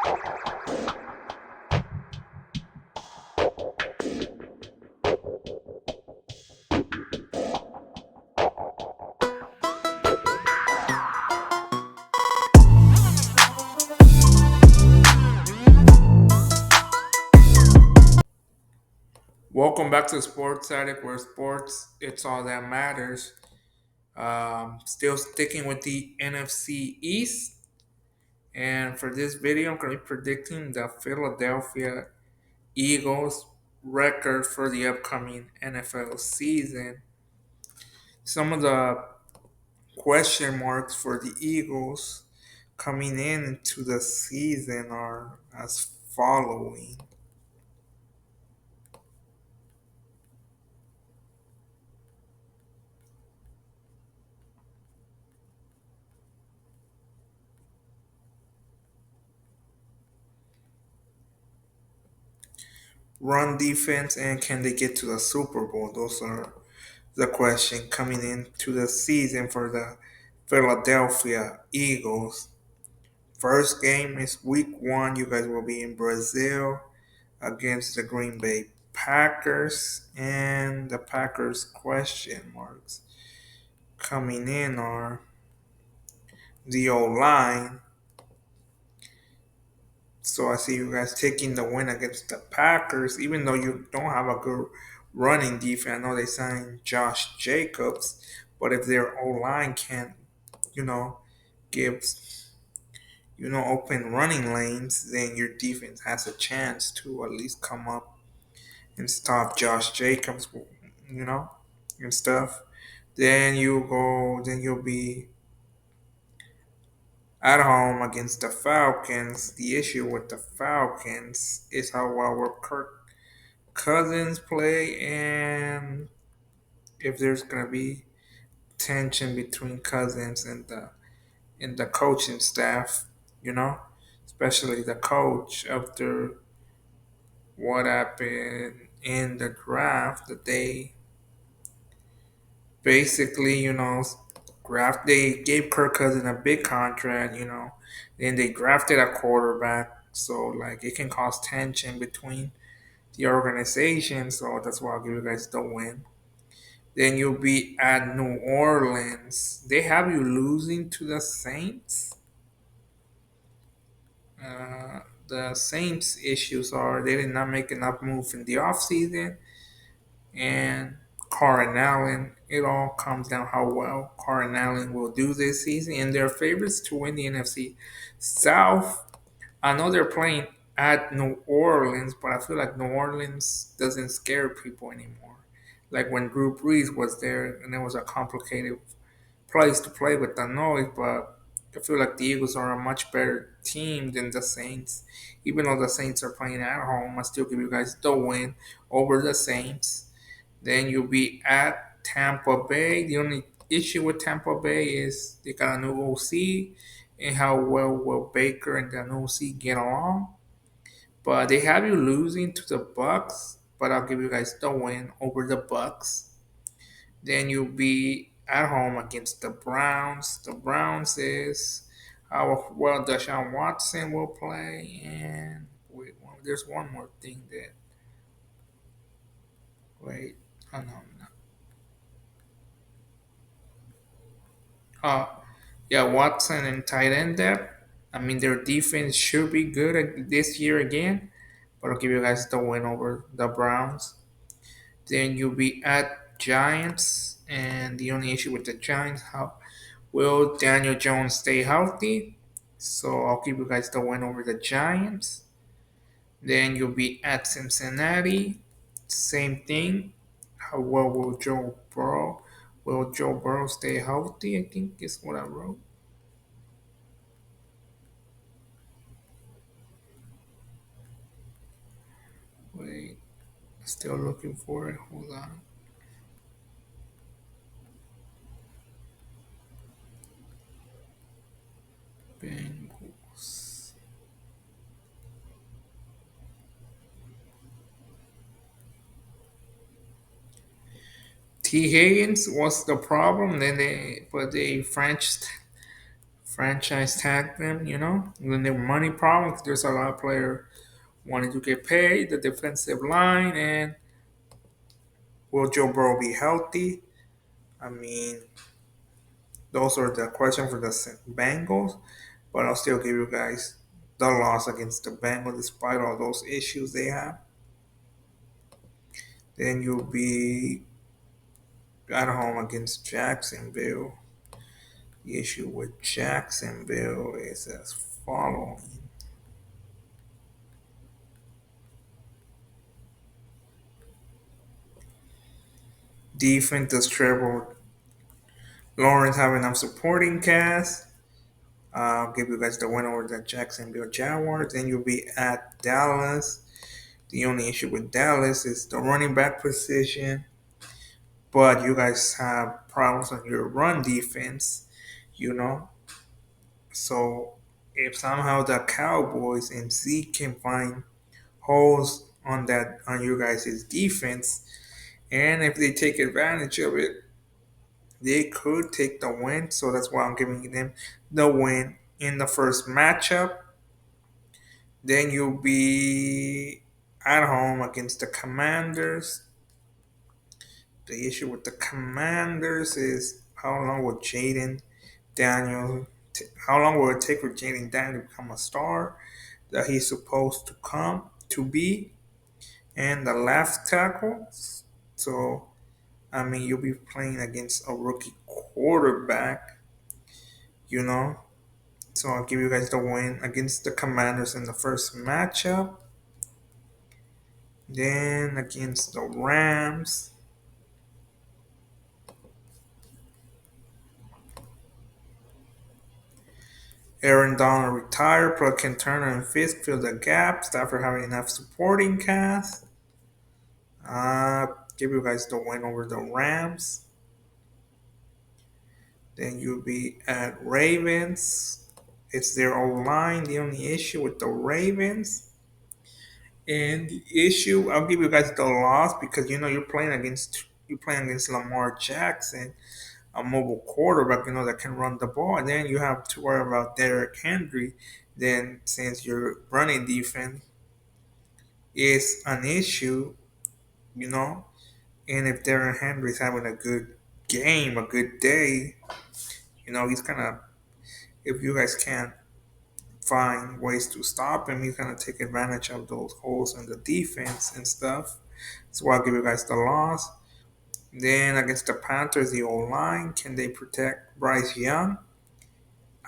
Welcome back to Sports Addict, where sports it's all that matters. Still sticking with the NFC East, and for this video, I'm going to be predicting the Philadelphia Eagles record for the upcoming NFL season. Some of the question marks for the Eagles coming into the season are as following. Run defense, and can they get to the Super Bowl? Those are the question coming into the season for the Philadelphia Eagles. First game is week 1. You guys will be in Brazil against the Green Bay Packers. And the Packers question marks coming in are the O line. So I see you guys taking the win against the Packers, even though you don't have a good running defense. I know they signed Josh Jacobs, but if their O line can't, you know, give open running lanes, then your defense has a chance to at least come up and stop Josh Jacobs, you know, and stuff. Then you'll be at home against the Falcons. The issue with the Falcons is how well will Kirk Cousins play, and if there's gonna be tension between Cousins and the coaching staff, you know, especially the coach after what happened in the draft that they basically, they gave Kirk Cousins a big contract, then they drafted a quarterback. So like it can cause tension between the organization. So that's why I'll give you guys the win. Then you'll be at New Orleans. They have you losing to the Saints. The Saints' issues are they did not make enough moves in the offseason. And Karen Allen, it all comes down how well Karen Allen will do this season. And they're favorites to win the NFC South. I know they're playing at New Orleans, but I feel like New Orleans doesn't scare people anymore. Like when Drew Brees was there, and it was a complicated place to play with the noise, but I feel like the Eagles are a much better team than the Saints. Even though the Saints are playing at home, I still give you guys the win over the Saints. Then you'll be at Tampa Bay. The only issue with Tampa Bay is they got a new OC and how well will Baker and the new OC get along. But they have you losing to the Bucks, but I'll give you guys the win over the Bucks. Then you'll be at home against the Browns. The Browns is how well Deshaun Watson will play. And wait, there's one more thing that wait, oh no. Uh, yeah, Watson and tight end depth. I mean, their defense should be good this year again, but I'll give you guys the win over the Browns. Then you'll be at Giants, and the only issue with the Giants, how will Daniel Jones stay healthy? So I'll give you guys the win over the Giants. Then you'll be at Cincinnati, same thing. How well will Joe Burrow? Will Joe Burrow stay healthy? I think is what I wrote. Wait, still looking for it. Hold on. Bengals. T. Higgins was the problem. Then they French franchise tag them, when there were money problems, there's a lot of players wanting to get paid, the defensive line, and will Joe Burrow be healthy? I mean, those are the questions for the Bengals, but I'll still give you guys the loss against the Bengals despite all those issues they have. Then you'll be at home against Jacksonville. The issue with Jacksonville is as following. Defense does trouble. Lawrence have enough supporting cast. I'll give you guys the win over the Jacksonville Jaguars. Then you'll be at Dallas. The only issue with Dallas is the running back position. But you guys have problems on your run defense, you know. So if somehow the Cowboys and Zeke can find holes on you guys' defense, and if they take advantage of it, they could take the win. So that's why I'm giving them the win in the first matchup. Then you'll be at home against the Commanders. The issue with the Commanders is how long will how long will it take for Jaden Daniel to become a star that he's supposed to come to be? And the left tackle. So, I mean, you'll be playing against a rookie quarterback, you know. So I'll give you guys the win against the Commanders in the first matchup. Then against the Rams. Aaron Donald retired, but can Turner and Fisk fill the gaps after having enough supporting cast. Uh, give you guys the win over the Rams. Then you'll be at Ravens. It's their own line. The only issue with the Ravens. And the issue, I'll give you guys the loss because you're playing against Lamar Jackson, a mobile quarterback, that can run the ball, and then you have to worry about Derrick Henry. Then since your running defense is an issue, you know, and if Derrick Henry's having a good game, a good day, he's gonna. If you guys can't find ways to stop him, he's gonna take advantage of those holes in the defense and stuff. So I'll give you guys the loss. Then against the Panthers, the O line, can they protect Bryce Young?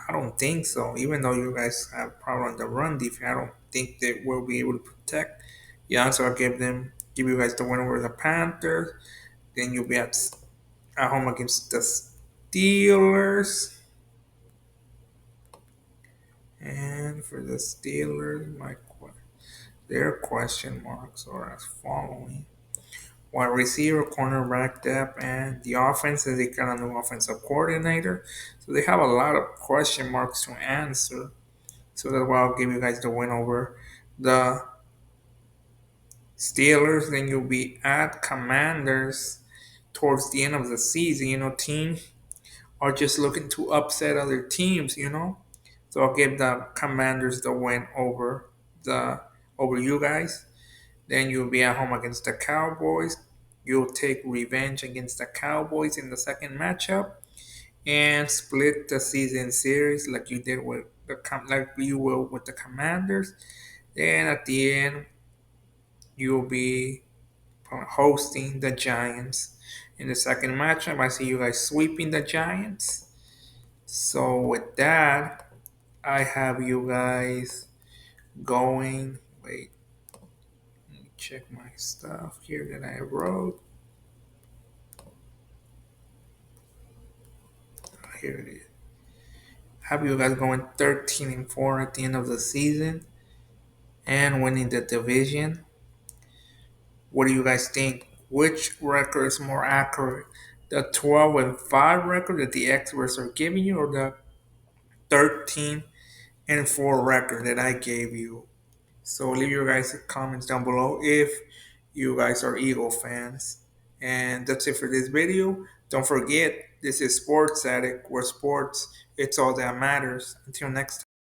I don't think so. Even though you guys have problem on the run defense, I don't think they will be able to protect Young. So I'll give you guys the win over the Panthers. Then you'll be at home against the Steelers. And for the Steelers, their question marks are as following. Wide receiver, cornerback depth, and the offense is they got a new offensive coordinator. So they have a lot of question marks to answer. So that's why I'll give you guys the win over the Steelers. Then you'll be at Commanders towards the end of the season. Teams are just looking to upset other teams. So I'll give the Commanders the win over you guys. Then you'll be at home against the Cowboys. You'll take revenge against the Cowboys in the second matchup and split the season series like you did with like you will with the Commanders. Then at the end, you'll be hosting the Giants in the second matchup. I see you guys sweeping the Giants. So with that, I have you guys going. Wait, let me check my stuff here that I wrote. Here it is. Have you guys going 13-4 at the end of the season and winning the division? What do you guys think? Which record is more accurate? The 12-5 record that the experts are giving you, or the 13-4 record that I gave you? So leave your guys' comments down below if you guys are Eagle fans. And that's it for this video. Don't forget, this is Sports Addict, where sports It's all that matters. Until next time.